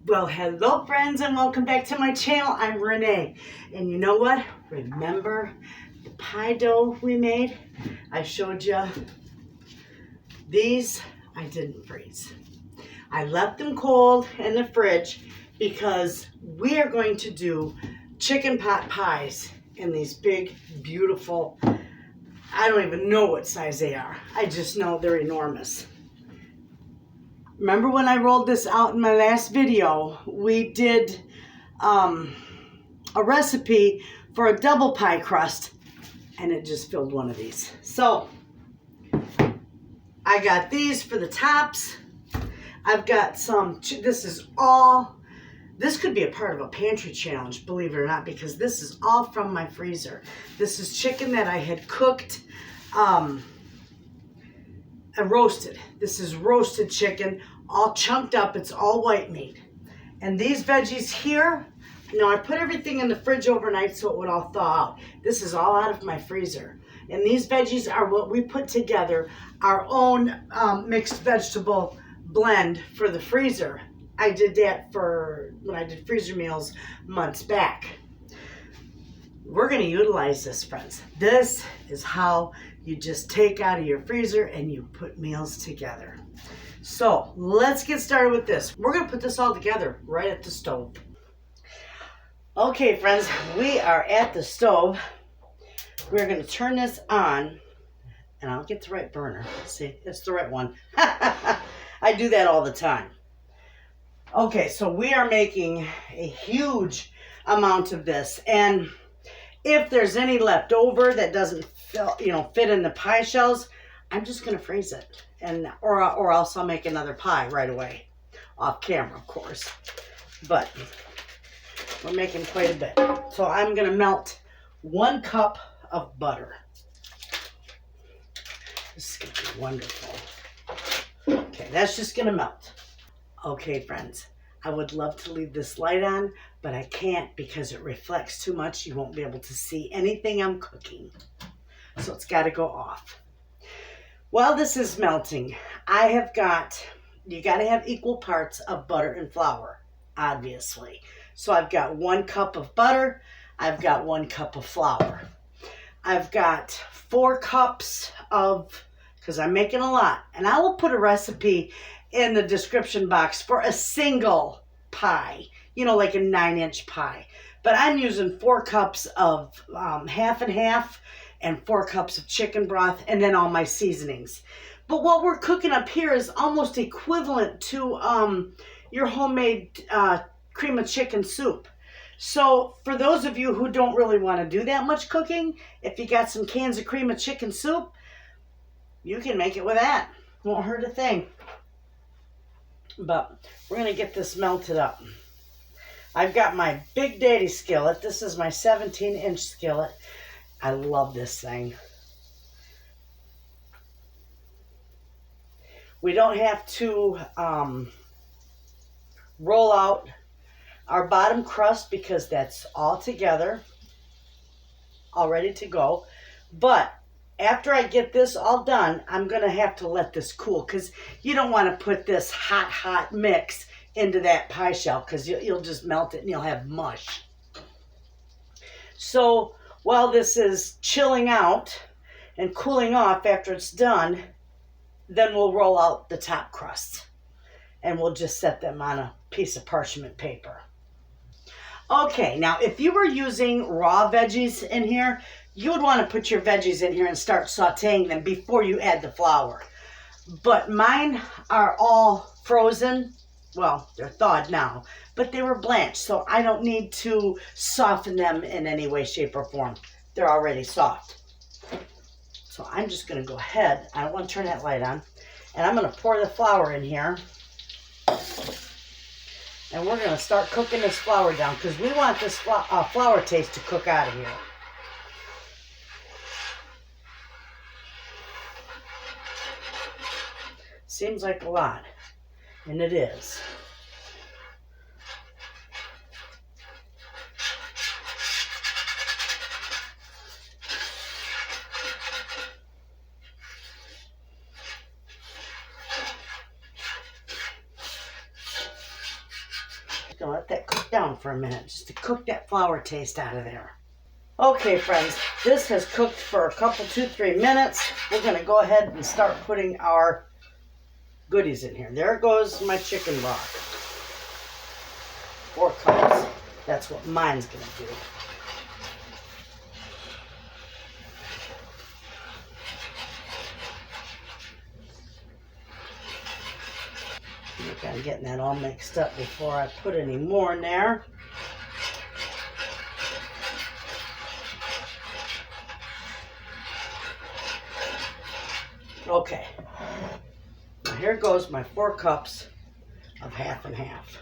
Well, hello friends and welcome back to my channel. I'm Renee. And you know what? Remember the pie dough we made? I showed you these. I didn't freeze. I left them cold in the fridge because we are going to do chicken pot pies in these big, beautiful, I don't even know what size they are. I just know they're enormous. Remember when I rolled this out in my last video, we did a recipe for a double pie crust, and it just filled one of these. So, I got these for the tops. I've got some, this could be a part of a pantry challenge, believe it or not, because this is all from my freezer. This is chicken that I had cooked and roasted. This is roasted chicken, all chunked up. It's all white meat. And these veggies here, I put everything in the fridge overnight so it would all thaw out. This is all out of my freezer. And these veggies are what we put together, our own mixed vegetable blend for the freezer. I did that for when I did freezer meals months back. We're going to utilize this, friends. This is how you just take out of your freezer and you put meals together. So let's get started with this. We're going to put this all together right at the stove. Okay, friends, we are at the stove. We're going to turn this on, and I'll get the right burner. See, it's the right one. I do that all the time. Okay, so we are making a huge amount of this, and if there's any left over that doesn't fit in the pie shells, I'm just going to freeze it, or else I'll make another pie right away, off camera, of course. But we're making quite a bit, so I'm going to melt 1 cup of butter. This is going to be wonderful. Okay, that's just going to melt. Okay, friends, I would love to leave this light on, but I can't because it reflects too much. You won't be able to see anything I'm cooking. So it's got to go off. While this is melting, you got to have equal parts of butter and flour, obviously. So I've got 1 cup of butter. I've got 1 cup of flour. I've got 4 cups because I'm making a lot. And I will put a recipe in the description box for a single pie, like a 9-inch pie. But I'm using 4 cups of half and half and 4 cups of chicken broth and then all my seasonings. But what we're cooking up here is almost equivalent to your homemade cream of chicken soup. So for those of you who don't really want to do that much cooking, if you got some cans of cream of chicken soup, you can make it with that. Won't hurt a thing. But we're going to get this melted up. I've got my Big Daddy skillet. This is my 17-inch skillet. I love this thing. We don't have to roll out our bottom crust because that's all together, all ready to go. But after I get this all done, I'm going to have to let this cool because you don't want to put this hot mix into that pie shell because you'll just melt it and you'll have mush. So while this is chilling out and cooling off after it's done, then we'll roll out the top crust and we'll just set them on a piece of parchment paper. Okay, now if you were using raw veggies in here, you would want to put your veggies in here and start sauteing them before you add the flour. But mine are all frozen. Well, they're thawed now, but they were blanched, so I don't need to soften them in any way, shape, or form. They're already soft. So I'm just going to go ahead. I don't want to turn that light on. And I'm going to pour the flour in here. And we're going to start cooking this flour down because we want this flour taste to cook out of here. Seems like a lot, and it is. Gonna let that cook down for a minute, just to cook that flour taste out of there. Okay, friends, this has cooked for a couple, 2-3 minutes. We're gonna go ahead and start putting our goodies in here. There goes my chicken broth. 4 cups. That's what mine's gonna do. I'm getting that all mixed up before I put any more in there. Okay, now here goes my 4 cups of half and half.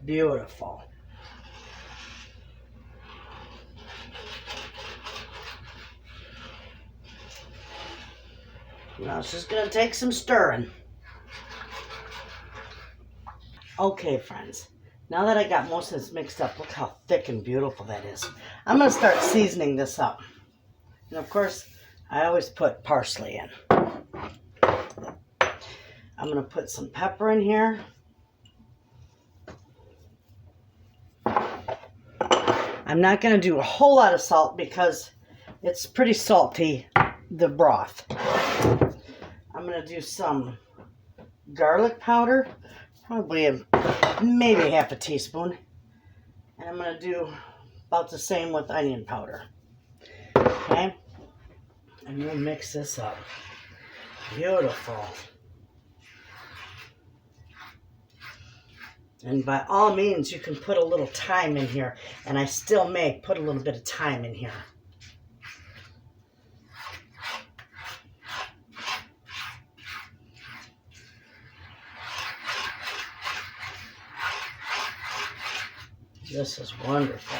Beautiful. Now it's just going to take some stirring. Okay, friends, now that I got most of this mixed up, look how thick and beautiful that is. I'm going to start seasoning this up. And of course, I always put parsley in. I'm going to put some pepper in here. I'm not going to do a whole lot of salt because it's pretty salty, the broth. I'm going to do some garlic powder, probably maybe half a teaspoon. And I'm going to do about the same with onion powder. Okay? And we'll mix this up. Beautiful. And by all means, you can put a little thyme in here. And I still may put a little bit of thyme in here. This is wonderful.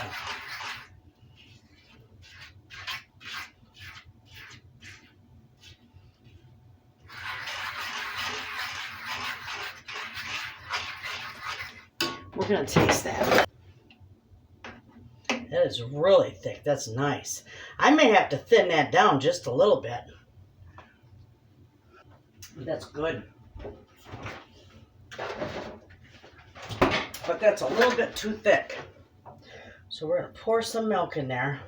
We're going to taste that. That is really thick. That's nice. I may have to thin that down just a little bit. That's good. But that's a little bit too thick. So we're going to pour some milk in there.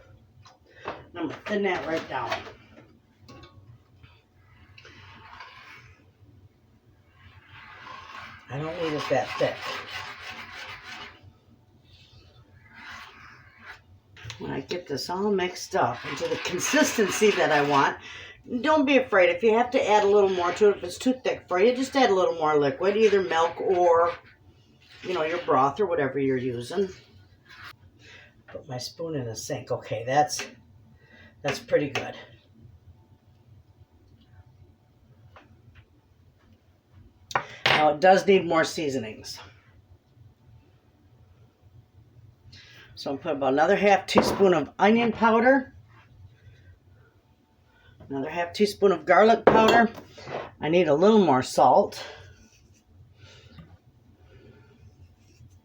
And I'm going to thin that right down. I don't need it that thick. When I get this all mixed up into the consistency that I want, don't be afraid. If you have to add a little more to it, if it's too thick for you, just add a little more liquid, either milk or, your broth or whatever you're using. Put my spoon in the sink. Okay, that's pretty good. Now it does need more seasonings. So I'm putting about another half teaspoon of onion powder, another half teaspoon of garlic powder. I need a little more salt.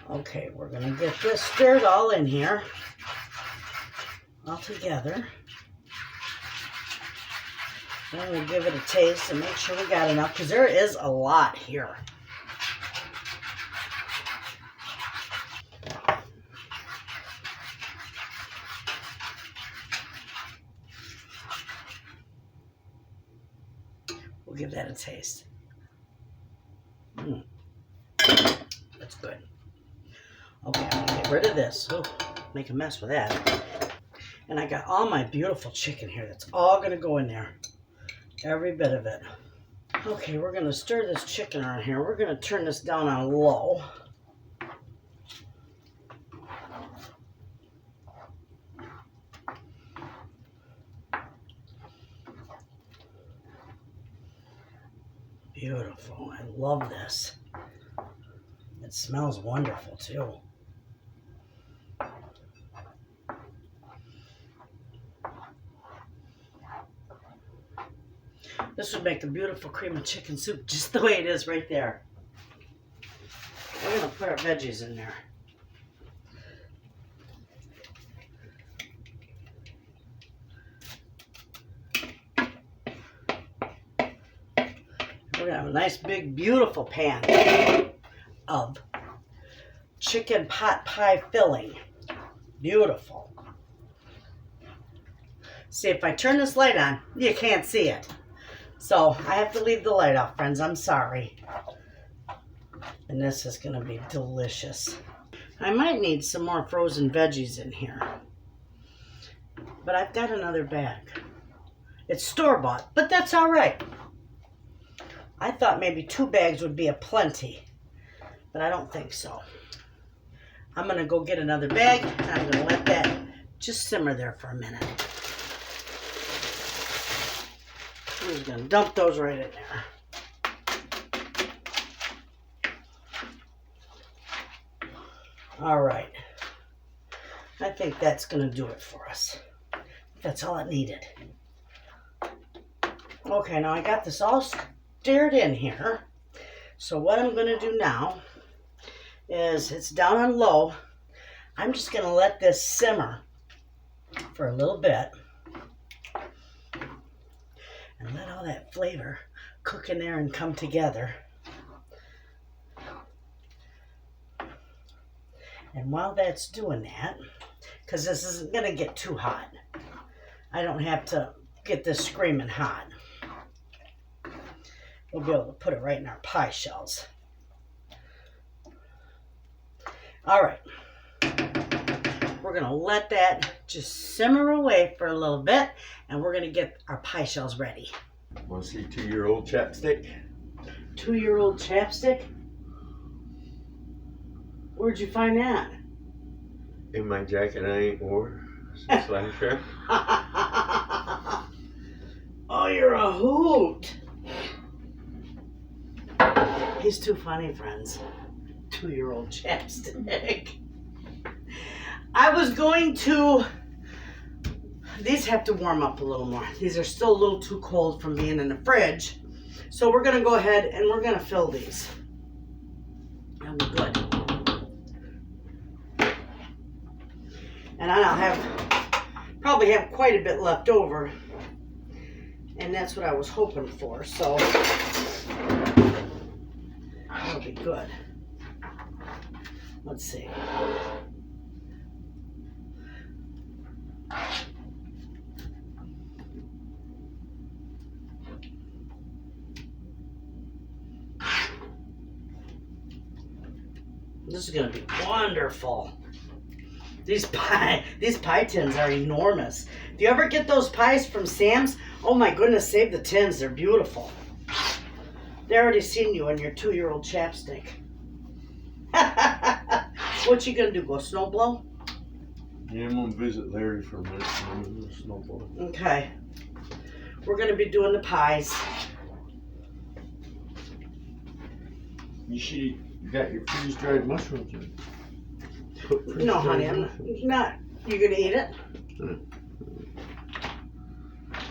Okay, we're going to get this stirred all in here, all together. And we'll give it a taste and make sure we got enough, because there is a lot here. We'll give that a taste. That's good. Okay, I'm gonna get rid of this. Oh, make a mess with that. And I got all my beautiful chicken here. That's all gonna go in there. Every bit of it. Okay, we're gonna stir this chicken around here. We're gonna turn this down on low. Beautiful. I love this. It smells wonderful too. This would make a beautiful cream of chicken soup just the way it is right there. We're going to put our veggies in there. We're going to have a nice big beautiful pan of chicken pot pie filling. Beautiful. See, if I turn this light on, you can't see it. So I have to leave the light off, friends. I'm sorry. And this is going to be delicious. I might need some more frozen veggies in here. But I've got another bag. It's store-bought, but that's all right. I thought maybe 2 bags would be a plenty, but I don't think so. I'm going to go get another bag, and I'm going to let that just simmer there for a minute. I'm just going to dump those right in there. All right. I think that's going to do it for us. That's all it needed. Okay, now I got this all stirred in here. So what I'm going to do now is, it's down on low. I'm just going to let this simmer for a little bit. And let all that flavor cook in there and come together. And while that's doing that, because this isn't going to get too hot, I don't have to get this screaming hot. We'll be able to put it right in our pie shells. All right. We're going to let that just simmer away for a little bit, and we're going to get our pie shells ready. Want to see 2-year-old chapstick? 2-year-old chapstick? Where'd you find that? In my jacket I ain't wore since last year. Oh, you're a hoot. He's too funny, friends. 2-year-old chapstick. I was going to... These have to warm up a little more. These are still a little too cold from being in the fridge. So we're going to go ahead and we're going to fill these. That'll be good. And I'll probably have quite a bit left over. And that's what I was hoping for. So that'll be good. Let's see. This is going to be wonderful. These pie tins are enormous. Do you ever get those pies from Sam's? Oh my goodness, save the tins. They're beautiful. They already seen you in your 2-year-old chapstick. What you going to do? Go snow blow? Yeah, I'm going to visit Larry for a minute. I'm going to snow blow. Okay. We're going to be doing the pies. You got your freeze-dried mushrooms in. No, honey, I'm not. You going to eat it?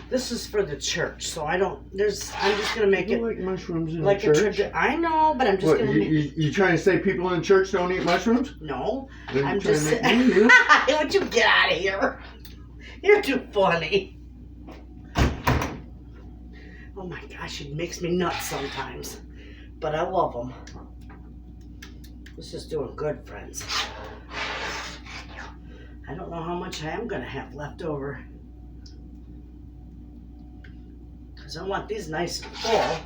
This is for the church, so I'm just going to make it like mushrooms in like the church. I know, but I'm just going to make... You trying to say people in church don't eat mushrooms? No, Then I'm you trying just to make saying... me eat 'em? Would you get out of here? You're too funny. Oh my gosh, it makes me nuts sometimes. But I love them. This is doing good, friends. I don't know how much I am going to have left over. Because I want these nice and full.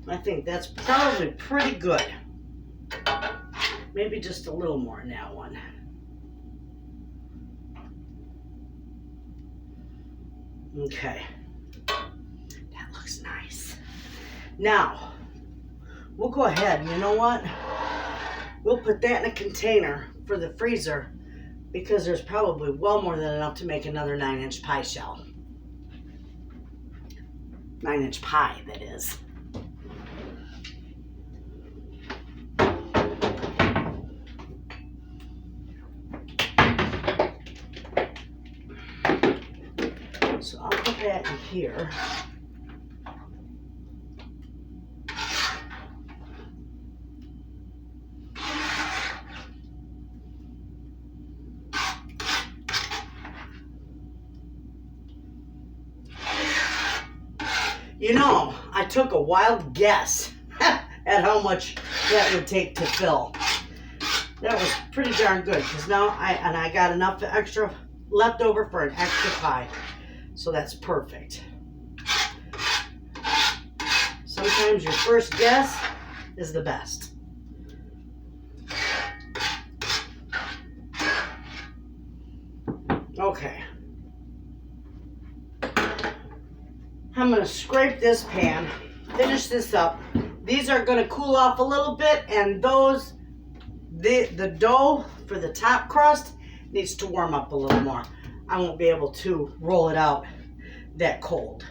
I think that's probably pretty good. Maybe just a little more in that one. Okay. That looks nice. Now, we'll go ahead and you know what? We'll put that in a container for the freezer because there's probably well more than enough to make another 9-inch pie shell. 9-inch pie, that is. So I'll put that in here. You know, I took a wild guess at how much that would take to fill. That was pretty darn good because now I got enough extra left over for an extra pie. So that's perfect. Sometimes your first guess is the best. Okay. I'm going to scrape this pan, finish this up. These are going to cool off a little bit, and the dough for the top crust needs to warm up a little more. I won't be able to roll it out that cold.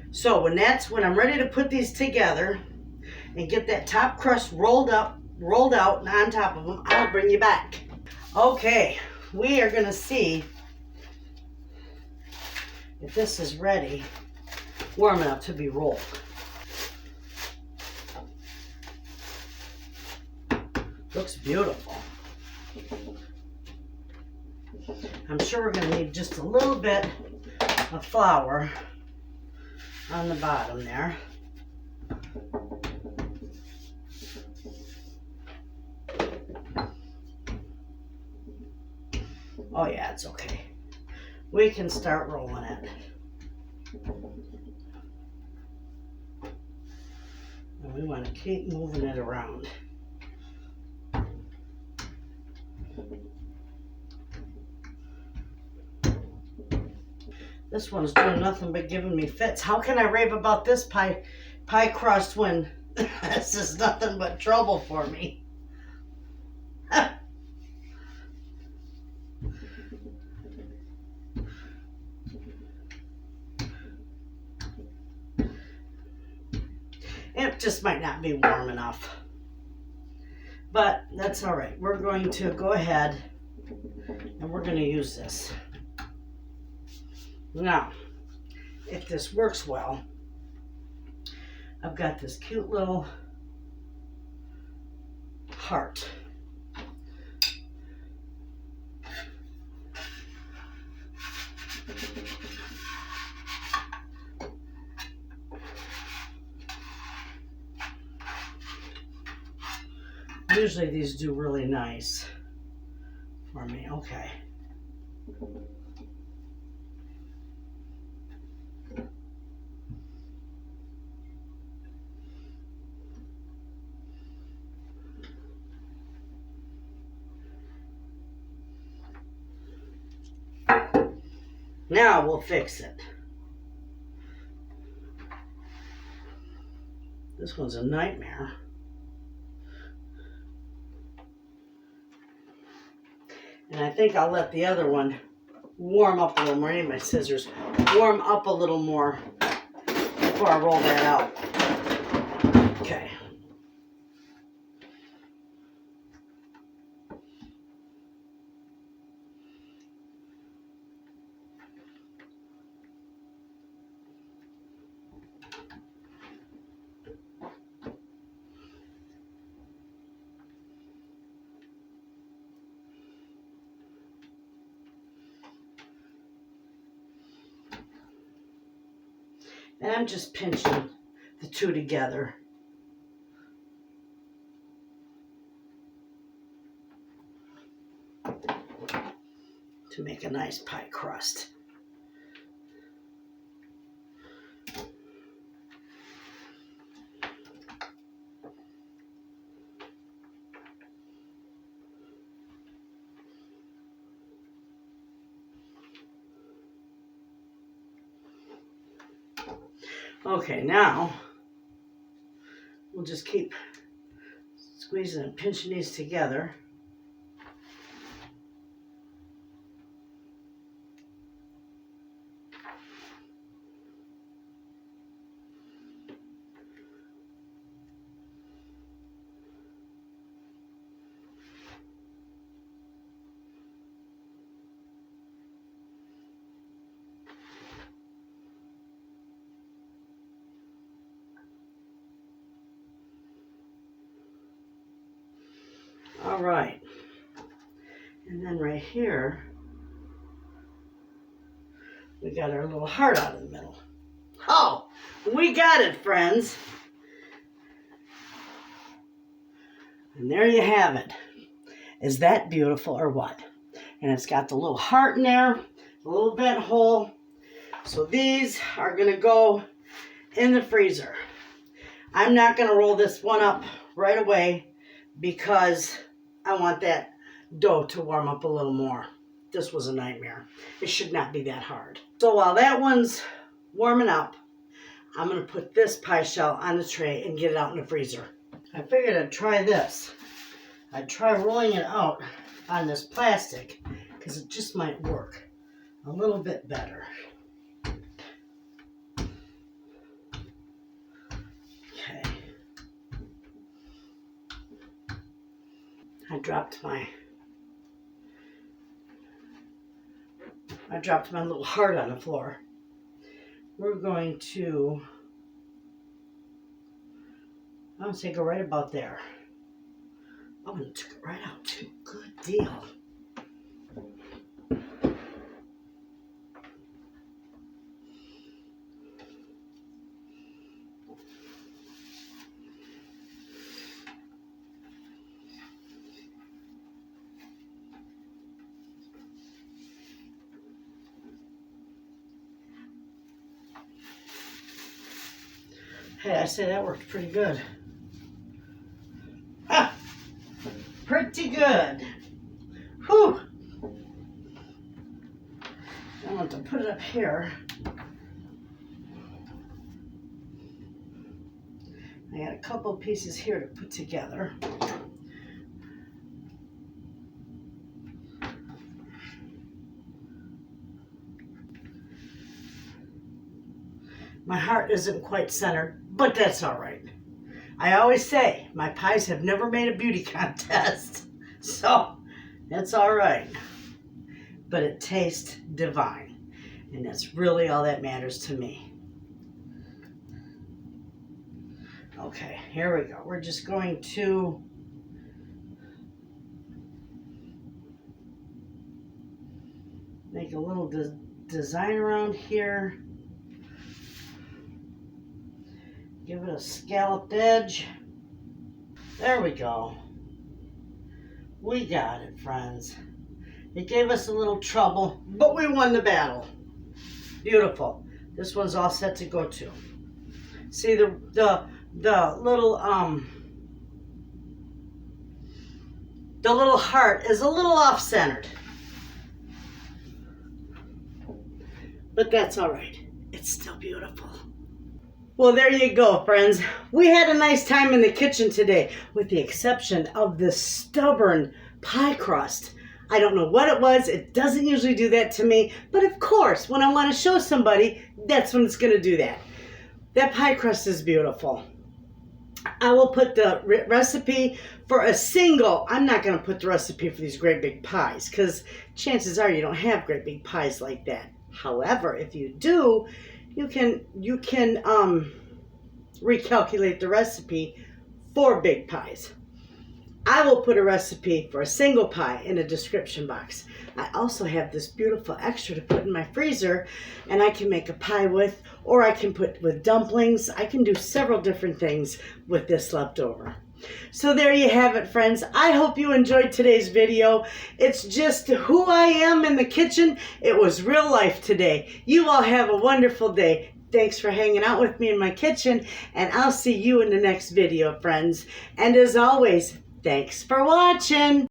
So when I'm ready to put these together and get that top crust rolled out and on top of them, I'll bring you back. Okay, we are going to see if this is ready, warm enough to be rolled. Looks beautiful. I'm sure we're going to need just a little bit of flour on the bottom there. Oh yeah, it's okay. We can start rolling it. And we want to keep moving it around. This one's doing nothing but giving me fits. How can I rave about this pie crust when this is nothing but trouble for me? It just might not be warm enough. But that's all right. We're going to go ahead and we're going to use this. Now, if this works well, I've got this cute little heart. Usually these do really nice for me. Okay. Now we'll fix it. This one's a nightmare. And I think I'll let the other one warm up a little more. I need my scissors. Warm up a little more before I roll that out. Okay. And I'm just pinching the two together. To make a nice pie crust. Okay, now we'll just keep squeezing and pinching these together. All right, and then right here, we got our little heart out in the middle. Oh, we got it, friends. And there you have it. Is that beautiful or what? And it's got the little heart in there, the little vent hole. So these are going to go in the freezer. I'm not going to roll this one up right away because I want that dough to warm up a little more. This was a nightmare. It should not be that hard. So while that one's warming up, I'm going to put this pie shell on the tray and get it out in the freezer. I figured I'd try this. I'd try rolling it out on this plastic because it just might work a little bit better. Okay. I dropped my little heart on the floor. We're going to, I'm going to say go right about there. I'm going to take it right out too. Good deal. Hey, I say that worked pretty good. Ah, pretty good. Whew. I want to put it up here. I got a couple of pieces here to put together. My heart isn't quite centered, but that's all right. I always say my pies have never made a beauty contest, so that's all right. But it tastes divine, and that's really all that matters to me. Okay, here we go. We're just going to make a little design around here. Give it a scalloped edge. There we go. We got it, friends. It gave us a little trouble, but we won the battle. Beautiful. This one's all set to go too. See the little heart is a little off-centered. But that's all right. It's still beautiful. Well, there you go, friends. We had a nice time in the kitchen today, with the exception of this stubborn pie crust. I don't know what it was. It doesn't usually do that to me. But of course, when I want to show somebody, that's when it's going to do that. That pie crust is beautiful. I will put the recipe for a single. I'm not going to put the recipe for these great big pies because chances are you don't have great big pies like that. However, if you do, you can recalculate the recipe for big pies. I will put a recipe for a single pie in a description box. I also have this beautiful extra to put in my freezer, and I can make a pie with, or I can put with dumplings. I can do several different things with this leftover. So there you have it, friends. I hope you enjoyed today's video. It's just who I am in the kitchen. It was real life today. You all have a wonderful day. Thanks for hanging out with me in my kitchen, and I'll see you in the next video, friends. And as always, thanks for watching.